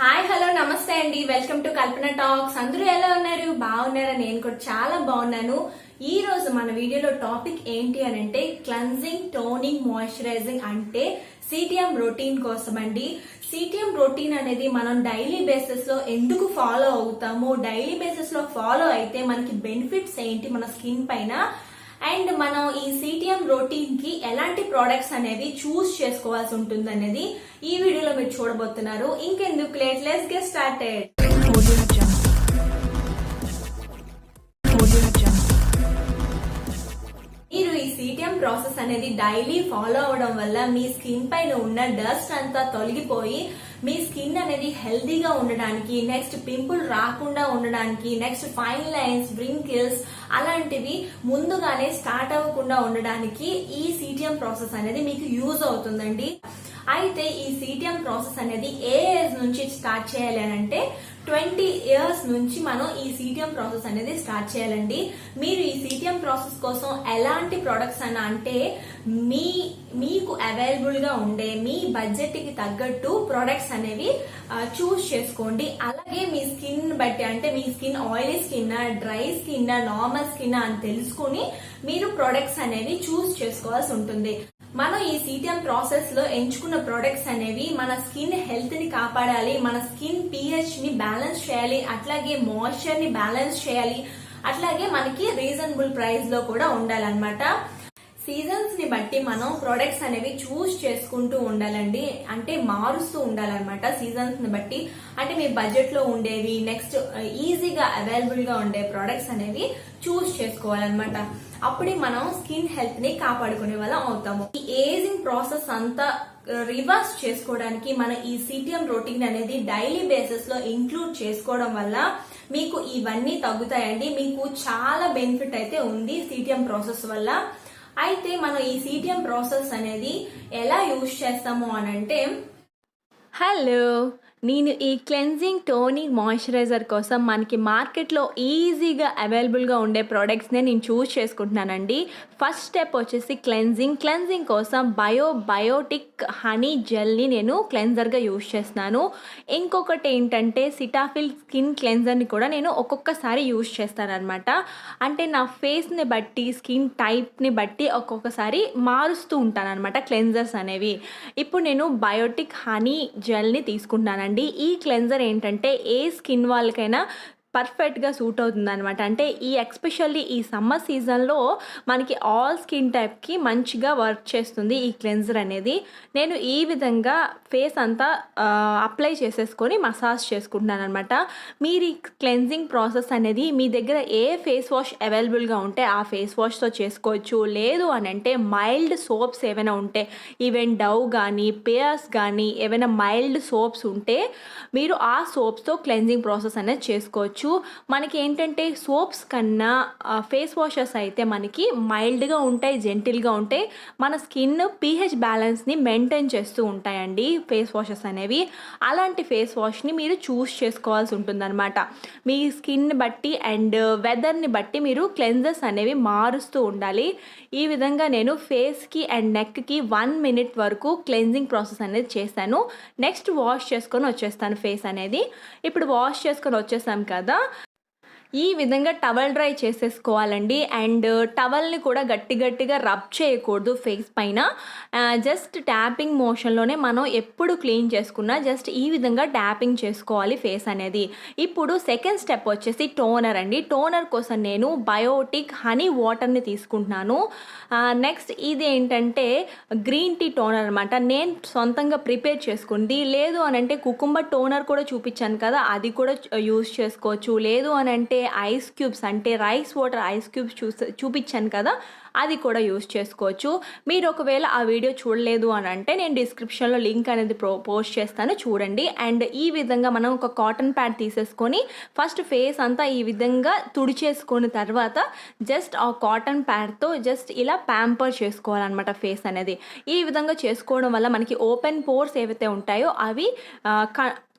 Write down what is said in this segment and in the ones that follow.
Hi hello నమస్తే అండి. Welcome to Kalpana talks. అందరూ ఎలా ఉన్నారు? బాగున్నారా? నేను కూడా చాలా బాగున్నాను. ఈ రోజు మన వీడియోలో టాపిక్ ఏంటి అని అంటే క్లెన్జింగ్, టోనింగ్, మాయిశ్చరైజింగ్ అంటే సిటిఎం రొటీన్ కోసం అండి. సిటిఎం రొటీన్ అనేది మనం డైలీ బేసిస్ లో ఎందుకు ఫాలో అవుతాము, డైలీ బేసిస్ లో ఫాలో అయితే మనకి బెనిఫిట్స్ ఏంటి మన స్కిన్ పైన, అండ్ మనం ఈ సిటిఎం రొటీన్ కి ఎలాంటి ప్రొడక్ట్స్ అనేవి చూస్ చేసుకోవాల్సి ఉంటుంది అనేది ఈ వీడియోలో మీరు చూడబోతున్నారు. ఇంకెందుకు లేట్, లెట్స్ గెట్ స్టార్టెడ్. మీరు ఈ సిటిఎం ప్రాసెస్ అనేది డైలీ ఫాలో అవడం వల్ల మీ స్కిన్ పైన ఉన్న డస్ట్ అంతా తొలగిపోయి మీ స్కిన్ అనేది హెల్దీగా ఉండడానికి, నెక్స్ట్ పింపుల్ రాకుండా ఉండడానికి, నెక్స్ట్ ఫైన్ లైన్స్, వ్రింకిల్స్ అలాంటివి ముందుగానే స్టార్ట్ అవ్వకుండా ఉండడానికి ఈ సిటిఎం ప్రాసెస్ అనేది మీకు యూజ్ అవుతుందండి. అయితే ఈ సిటిఎం ప్రాసెస్ అనేది ఏ ఏజ్ నుంచి స్టార్ట్ చేయాలి అని అంటే 20 ఇయర్స్ నుంచి మనం ఈ సిటిఎం ప్రాసెస్ అనేది స్టార్ట్ చేయాలండి. మీరు ఈ సిటిఎం ప్రాసెస్ కోసం ఎలాంటి ప్రొడక్ట్స్ అన్న అంటే మీకు అవైలబుల్ గా ఉండే మీ బడ్జెట్ కి తగ్గట్టు ప్రొడక్ట్స్ అనేవి చూస్ చేసుకోండి. అలాగే మీ స్కిన్ బట్టి, అంటే మీ skin oily skin, dry skin, normal skin అని తెలుసుకుని మీరు ప్రొడక్ట్స్ అనేవి చూస్ చేసుకోవాల్సి ఉంటుంది. మనం ఈ సిటిఎం ప్రాసెస్ లో ఎంచుకున్న ప్రొడక్ట్స్ అనేవి మన స్కిన్ హెల్త్ ని కాపాడాలి, మన స్కిన్ పిహెచ్ ని బ్యాలెన్స్ చేయాలి, అట్లాగే మాయిశ్చర్ ని బ్యాలెన్స్ చేయాలి, అట్లాగే మనకి రీజనబుల్ ప్రైస్ లో కూడా ఉండాలన్నమాట. సీజన్స్ ని బట్టి మనం ప్రొడక్ట్స్ అనేవి చూస్ చేసుకుంటూ ఉండాలండి, అంటే మారుస్తూ ఉండాలన్నమాట సీజన్స్ ని బట్టి. అంటే మీ బడ్జెట్ లో ఉండేవి, నెక్స్ట్ ఈజీగా అవైలబుల్ గా ఉండే ప్రొడక్ట్స్ అనేవి చూస్ చేసుకోవాలన్నమాట. అప్పుడే మనం స్కిన్ హెల్త్ ని కాపాడుకునే వాళ్ళం అవుతాము. ఈ ఏజింగ్ ప్రాసెస్ అంతా రివర్స్ చేసుకోవడానికి మన ఈ సిటిఎం రొటీన్ అనేది డైలీ బేసిస్ లో ఇంక్లూడ్ చేసుకోవడం వల్ల మీకు ఇవన్నీ తగ్గుతాయండి. మీకు చాలా బెనిఫిట్ అయితే ఉంది సిటిఎం ప్రాసెస్ వల్ల. అయితే మనం ఈ సిటిఎం ప్రాసెస్ అనేది ఎలా యూజ్ చేస్తాము అని అంటే, హలో, నేను ఈ క్లెన్జింగ్, టోనింగ్, మాయిశ్చరైజర్ కోసం మనకి మార్కెట్లో ఈజీగా అవైలబుల్గా ఉండే ప్రోడక్ట్స్నే నేను చూస్ చేసుకుంటున్నానండి. ఫస్ట్ స్టెప్ వచ్చేసి క్లెన్జింగ్ కోసం బయోటిక్ హనీ జెల్ని నేను క్లెన్జర్గా యూజ్ చేస్తున్నాను. ఇంకొకటి ఏంటంటే సిటాఫిల్ స్కిన్ క్లెన్జర్ని కూడా నేను ఒక్కొక్కసారి యూజ్ చేస్తాను అనమాట. అంటే నా ఫేస్ని బట్టి, స్కిన్ టైప్ని బట్టి ఒక్కొక్కసారి మారుస్తూ ఉంటాను అనమాట క్లెన్జర్స్ అనేవి. ఇప్పుడు నేను బయోటిక్ హనీ జెల్ని తీసుకుంటున్నాను. ఈ క్లెన్జర్ ఏంటంటే ఏ స్కిన్ వాళ్ళకైనా పర్ఫెక్ట్గా సూట్ అవుతుంది అనమాట. అంటే ఎక్స్పెషల్లీ ఈ సమ్మర్ సీజన్లో మనకి ఆల్ స్కిన్ టైప్కి మంచిగా వర్క్ చేస్తుంది ఈ క్లెన్జర్ అనేది. నేను ఈ విధంగా ఫేస్ అంతా అప్లై చేసేసుకొని మసాజ్ చేసుకుంటున్నాను అనమాట. మీరు ఈ క్లెన్జింగ్ ప్రాసెస్ అనేది మీ దగ్గర ఏ ఫేస్ వాష్ అవైలబుల్గా ఉంటే ఆ ఫేస్ వాష్తో చేసుకోవచ్చు. లేదు అని అంటే మైల్డ్ సోప్స్ ఏమైనా ఉంటే, ఈవెన్ డవ్ కానీ, పియర్స్ కానీ ఏమైనా మైల్డ్ సోప్స్ ఉంటే మీరు ఆ సోప్స్తో క్లెన్జింగ్ ప్రాసెస్ అనేది చేసుకోవచ్చు. మనకి ఏంటంటే సోప్స్ కన్నా ఫేస్ వాషెస్ అయితే మనకి మైల్డ్గా ఉంటాయి, జెంటిల్గా ఉంటాయి, మన స్కిన్ pH బ్యాలెన్స్ని మెయింటైన్ చేస్తూ ఉంటాయండి ఫేస్ వాషెస్ అనేవి. అలాంటి ఫేస్ వాష్ని మీరు చూస్ చేసుకోవాల్సి ఉంటుందన్నమాట. మీ స్కిన్ బట్టి అండ్ వెదర్ని బట్టి మీరు క్లెన్జర్స్ అనేవి మారుస్తూ ఉండాలి. ఈ విధంగా నేను ఫేస్కి అండ్ నెక్కి 1 minute వరకు క్లెన్జింగ్ ప్రాసెస్ అనేది చేశాను. నెక్స్ట్ వాష్ చేసుకొని వచ్చేస్తాను ఫేస్ అనేది. ఇప్పుడు వాష్ చేసుకొని వచ్చేసాం కదా, ఈ విధంగా టవల్ డ్రై చేసేసుకోవాలండి. అండ్ టవల్ని కూడా గట్టిగా రబ్ చేయకూడదు ఫేస్ పైన. జస్ట్ ట్యాపింగ్ మోషన్లోనే మనం ఎప్పుడు క్లీన్ చేసుకున్నా జస్ట్ ఈ విధంగా ట్యాపింగ్ చేసుకోవాలి ఫేస్ అనేది. ఇప్పుడు సెకండ్ స్టెప్ వచ్చేసి టోనర్ అండి. టోనర్ కోసం నేను బయోటిక్ హనీ వాటర్ని తీసుకుంటున్నాను. నెక్స్ట్ ఇది ఏంటంటే గ్రీన్ టీ టోనర్ అనమాట. నేను సొంతంగా ప్రిపేర్ చేసుకుంది. లేదు అని అంటే కుకుంబర్ టోనర్ కూడా చూపించాను కదా, అది కూడా యూజ్ చేసుకోవచ్చు. లేదు అని అంటే ఐస్ క్యూబ్స్, అంటే రైస్ వాటర్ ఐస్ క్యూబ్స్ చూపించాను కదా, అది కూడా యూజ్ చేసుకోవచ్చు. మీరు ఒకవేళ ఆ వీడియో చూడలేదు అని అంటే నేను డిస్క్రిప్షన్లో లింక్ అనేది పోస్ట్ చేస్తాను, చూడండి. అండ్ ఈ విధంగా మనం ఒక కాటన్ ప్యాడ్ తీసేసుకొని ఫస్ట్ ఫేస్ అంతా ఈ విధంగా తుడిచేసుకున్న తర్వాత జస్ట్ ఆ కాటన్ ప్యాడ్తో జస్ట్ ఇలా ప్యాంపర్ చేసుకోవాలన్నమాట ఫేస్ అనేది. ఈ విధంగా చేసుకోవడం వల్ల మనకి ఓపెన్ పోర్స్ ఏవైతే ఉంటాయో అవి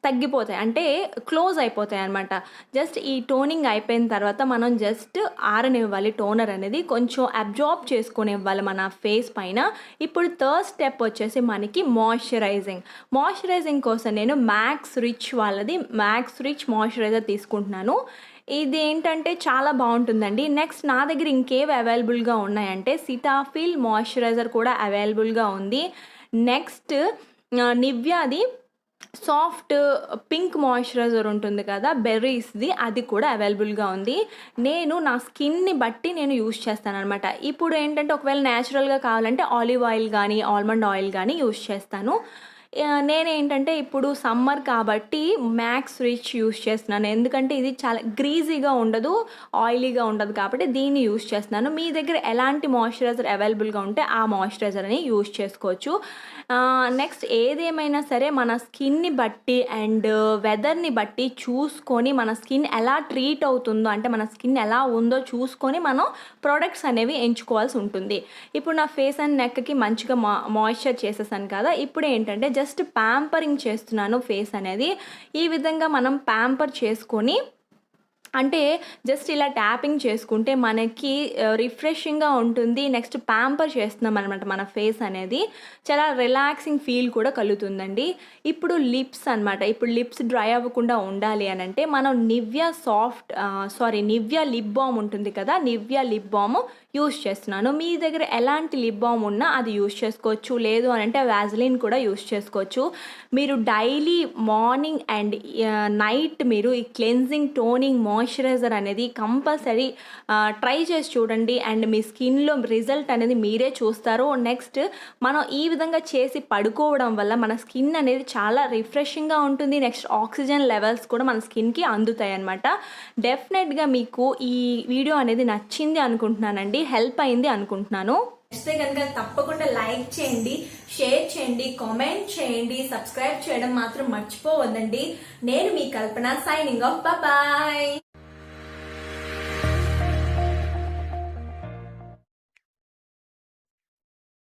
తగ్గిపోతాయి, అంటే క్లోజ్ అయిపోతాయి అనమాట. జస్ట్ ఈ టోనింగ్ అయిపోయిన తర్వాత మనం జస్ట్ ఆరనివ్వాలి. టోనర్ అనేది కొంచెం అబ్జార్బ్ చేసుకొని ఇవ్వాలి మన ఫేస్ పైన. ఇప్పుడు థర్డ్ స్టెప్ వచ్చేసి మనకి మాయిశ్చరైజింగ్ కోసం నేను మ్యాక్స్ రిచ్ వాళ్ళది మ్యాక్స్ రిచ్ మాయిశ్చరైజర్ తీసుకుంటున్నాను. ఇది ఏంటంటే చాలా బాగుంటుందండి. నెక్స్ట్ నా దగ్గర ఇంకేవి అవైలబుల్గా ఉన్నాయంటే సిటాఫిల్ మాయిశ్చరైజర్ కూడా అవైలబుల్గా ఉంది. నెక్స్ట్ నివ్యాది సాఫ్ట్ పింక్ మాయిశ్చరైజర్ ఉంటుంది కదా, బెర్రీస్ది, అది కూడా అవైలబుల్గా ఉంది. నేను నా స్కిన్ని బట్టి నేను యూజ్ చేస్తాను అనమాట. ఇప్పుడు ఏంటంటే ఒకవేళ న్యాచురల్గా కావాలంటే ఆలివ్ ఆయిల్ కానీ ఆల్మండ్ ఆయిల్ కానీ యూజ్ చేస్తాను. నేనేంటంటే ఇప్పుడు సమ్మర్ కాబట్టి మ్యాక్స్ రిచ్ యూస్ చేస్తున్నాను, ఎందుకంటే ఇది చాలా గ్రీజీగా ఉండదు, ఆయిలీగా ఉండదు కాబట్టి దీన్ని యూస్ చేస్తున్నాను. మీ దగ్గర ఎలాంటి మాయిశ్చరైజర్ అవైలబుల్గా ఉంటే ఆ మాయిశ్చరైజర్ని యూస్ చేసుకోవచ్చు. నెక్స్ట్ ఏదేమైనా సరే మన స్కిన్ని బట్టి అండ్ వెదర్ని బట్టి చూసుకొని మన స్కిన్ ఎలా ట్రీట్ అవుతుందో, అంటే మన స్కిన్ ఎలా ఉందో చూసుకొని మనం ప్రోడక్ట్స్ అనేవి ఎంచుకోవాల్సి ఉంటుంది. ఇప్పుడు నా ఫేస్ అండ్ నెక్కి మంచిగా మాయిశ్చర్ చేసేసాను కదా, ఇప్పుడు ఏంటంటే జస్ట్ ప్యాంపరింగ్ చేస్తున్నాను ఫేస్ అనేది. ఈ విధంగా మనం ప్యాంపర్ చేసుకొని, అంటే జస్ట్ ఇలా ట్యాపింగ్ చేసుకుంటే మనకి రిఫ్రెషింగ్గా ఉంటుంది. నెక్స్ట్ ప్యాంపర్ చేస్తున్నాం అనమాట మన ఫేస్ అనేది, చాలా రిలాక్సింగ్ ఫీల్ కూడా కలుగుతుందండి. ఇప్పుడు లిప్స్ అనమాట. ఇప్పుడు లిప్స్ డ్రై అవ్వకుండా ఉండాలి అని అంటే మనం నివ్యా లిప్ బామ్ ఉంటుంది కదా, నివ్యా లిప్ బామ్ యూస్ చేస్తున్నాను. మీ దగ్గర ఎలాంటి లిప్ బామ్ ఉన్నా అది యూస్ చేసుకోవచ్చు, లేదు అని అంటే వ్యాజ్లిన్ కూడా యూస్ చేసుకోవచ్చు. మీరు డైలీ మార్నింగ్ అండ్ నైట్ మీరు ఈ క్లెన్జింగ్ టోనింగ్ మాయిశ్చరైజర్ అనేది కంపల్సరీ ట్రై చేసి చూడండి అండ్ మీ స్కిన్లో రిజల్ట్ అనేది మీరే చూస్తారు. నెక్స్ట్ మనం ఈ విధంగా చేసి పడుకోవడం వల్ల మన స్కిన్ అనేది చాలా రిఫ్రెషింగ్గా ఉంటుంది. నెక్స్ట్ ఆక్సిజన్ లెవెల్స్ కూడా మన స్కిన్కి అందుతాయి అన్నమాట. డెఫినెట్గా మీకు ఈ వీడియో అనేది నచ్చింది అనుకుంటున్నానండి, హెల్ప్ అయింది అనుకుంటున్నాను. నచ్చితే కనుక తప్పకుండా లైక్ చేయండి, షేర్ చేయండి, కామెంట్ చేయండి, సబ్స్క్రైబ్ చేయడం మాత్రం మర్చిపోవద్దండి. నేను మీ కల్పన, సైనింగ్ ఆఫ్, బాయ్.